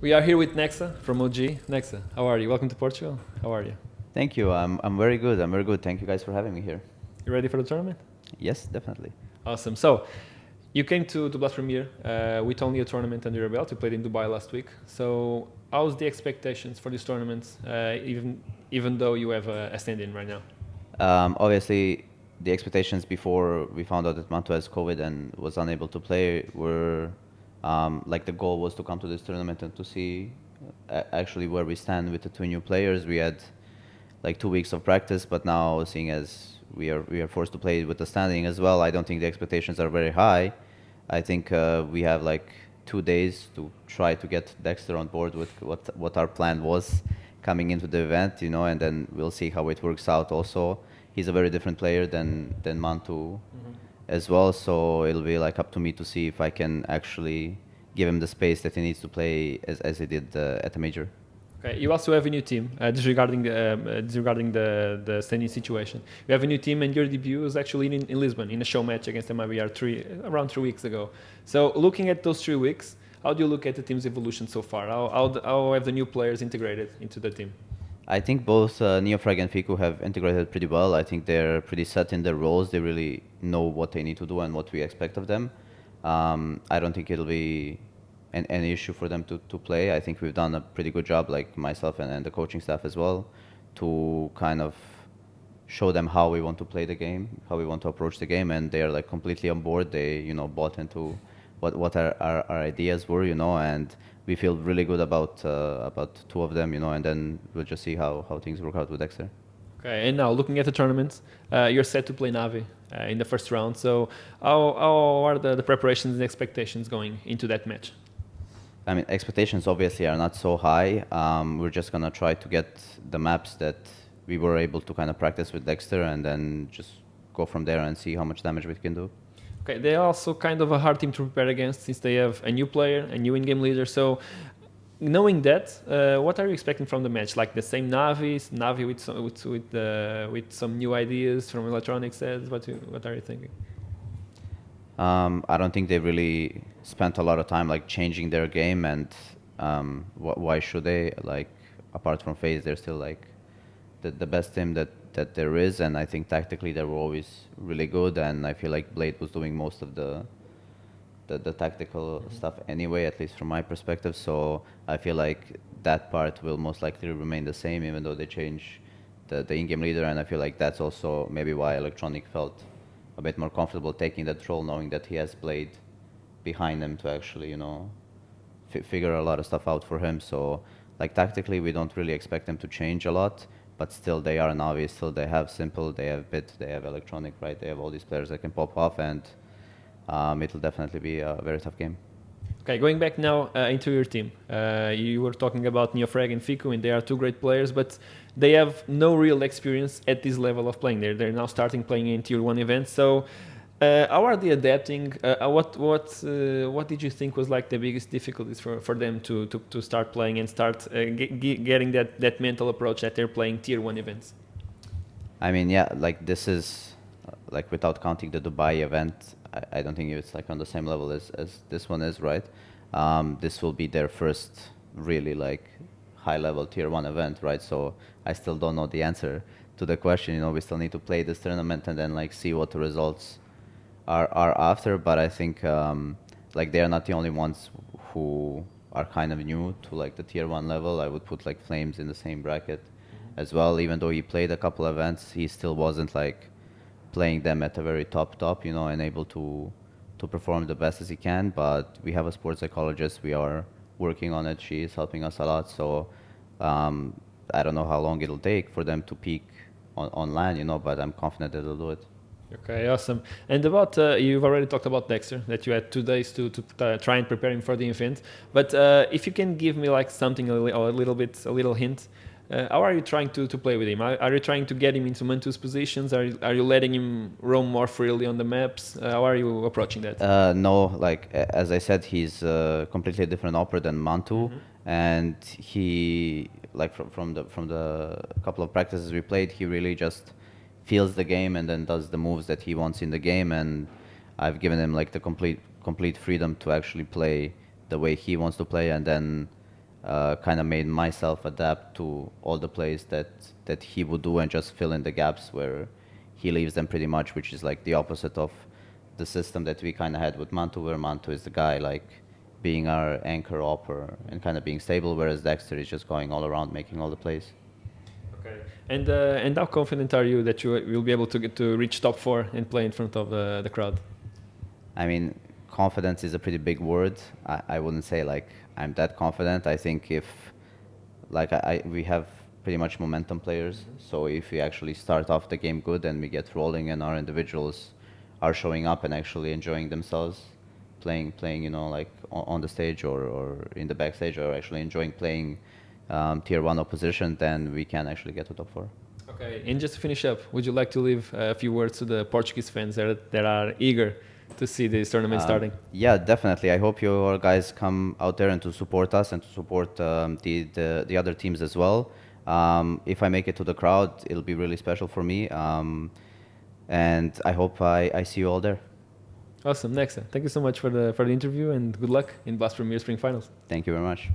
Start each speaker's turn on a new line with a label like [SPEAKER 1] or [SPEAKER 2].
[SPEAKER 1] We are here with Nexa from OG. Nexa, how are you? Welcome to Portugal. How are you?
[SPEAKER 2] Thank you. I'm very good. I'm very good. Thank you guys for having me here.
[SPEAKER 1] You ready for the tournament?
[SPEAKER 2] Yes, definitely.
[SPEAKER 1] Awesome. So, you came to Blast Premier with only a tournament under your belt. You played in Dubai last week. So, how's the expectations for this tournament, even though you have a stand-in right now?
[SPEAKER 2] Obviously, the expectations before we found out that Mantuu has COVID and was unable to play were like the goal was to come to this tournament and to see actually where we stand with the two new players. We had like 2 weeks of practice, but now seeing as we are forced to play with the standing as well, I don't think the expectations are very high. I think we have like 2 days to try to get Dexter on board with what our plan was coming into the event, you know, and then we'll see how it works out. Also, he's a very different player than Mantuu as well, so it'll be like up to me to see if I can actually give him the space that he needs to play as he did at the major.
[SPEAKER 1] Okay. You also have a new team, disregarding the standing situation. You have a new team, and your debut was actually in Lisbon in a show match against MIBR around 3 weeks ago. So, looking at those 3 weeks, how do you look at the team's evolution so far? How have the new players integrated into the team?
[SPEAKER 2] I think both Neofrag and Fiku have integrated pretty well. I think they're pretty set in their roles. They really know what they need to do and what we expect of them. I don't think it'll be any issue for them to play. I think we've done a pretty good job, like myself and the coaching staff as well, to kind of show them how we want to play the game, how we want to approach the game, and they are like completely on board. They, you know, bought into what our ideas were, you know, and we feel really good about two of them, you know, and then we'll just see how things work out with Dexter.
[SPEAKER 1] Okay, and now looking at the tournament, you're set to play Navi in the first round. So how are the preparations and expectations going into that match?
[SPEAKER 2] I mean, expectations obviously are not so high. We're just gonna try to get the maps that we were able to kind of practice with Dexter, and then just go from there and see how much damage we can do.
[SPEAKER 1] Okay, they're also kind of a hard team to prepare against since they have a new player, a new in-game leader. So, knowing that, what are you expecting from the match? Like the same Navi with some new ideas from electronics? What are you thinking?
[SPEAKER 2] I don't think they really spent a lot of time like changing their game, and why should they? Like, apart from FaZe, they're still like the best team that there is, and I think tactically they were always really good, and I feel like Blade was doing most of the tactical stuff anyway, at least from my perspective. So I feel like that part will most likely remain the same, even though they change the in-game leader, and I feel like that's also maybe why Electronic felt a bit more comfortable taking that role, knowing that he has Blade behind him to actually, you know, figure a lot of stuff out for him. So like tactically, we don't really expect them to change a lot, but still they are Navi, still they have Simple, they have Bit, they have Electronic, right? They have all these players that can pop off, and it'll definitely be a very tough game.
[SPEAKER 1] Okay, going back now into your team. You were talking about Neofrag and Fiku, and they are two great players, but they have no real experience at this level of playing. They're now starting playing in Tier 1 events. So how are they adapting? What did you think was like the biggest difficulties for them to start playing and start getting that mental approach that they're playing Tier 1 events?
[SPEAKER 2] I mean, yeah, like this is, like without counting the Dubai event, I don't think it's like on the same level as this one is, right? This will be their first really like high-level Tier 1 event, right? So I still don't know the answer to the question. You know, we still need to play this tournament and then like see what the results are after. But I think like they are not the only ones who are kind of new to like the Tier 1 level. I would put like Flames in the same bracket as well. Even though he played a couple events, he still wasn't like playing them at a very top, you know, and able to perform the best as he can. But we have a sports psychologist. We are working on it. She is helping us a lot. So I don't know how long it'll take for them to peak on LAN, you know, but I'm confident that they'll do it.
[SPEAKER 1] Okay, awesome. And about you've already talked about Dexter, that you had 2 days to try and prepare him for the event. But if you can give me like something a little hint. How are you trying to play with him? Are you trying to get him into Mantuu's positions? Are you letting him roam more freely on the maps? How are you approaching that?
[SPEAKER 2] No, like as I said, he's a completely different opera than Mantuu, and he like from the couple of practices we played, he really just feels the game and then does the moves that he wants in the game, and I've given him like the complete freedom to actually play the way he wants to play, and then kind of made myself adapt to all the plays that he would do and just fill in the gaps where he leaves them pretty much, which is like the opposite of the system that we kind of had with Mantuu, where Mantuu is the guy like being our anchor upper and kind of being stable, whereas Dexter is just going all around making all the plays.
[SPEAKER 1] Okay. And how confident are you that you will be able to get to reach top 4 and play in front of the crowd?
[SPEAKER 2] I mean, confidence is a pretty big word. I wouldn't say like I'm that confident. I think if like we have pretty much momentum players, so if we actually start off the game good and we get rolling and our individuals are showing up and actually enjoying themselves playing, you know, like on the stage or in the backstage, or actually enjoying playing tier 1 opposition, then we can actually get to top 4.
[SPEAKER 1] Okay, and just to finish up, would you like to leave a few words to the Portuguese fans that are eager to see this tournament starting?
[SPEAKER 2] Yeah, definitely. I hope you guys come out there and to support us and to support the other teams as well. If I make it to the crowd, it'll be really special for me. And I hope I see you all there.
[SPEAKER 1] Awesome, Nexa. Thank you so much for the interview, and good luck in Blast Premier Spring Finals.
[SPEAKER 2] Thank you very much.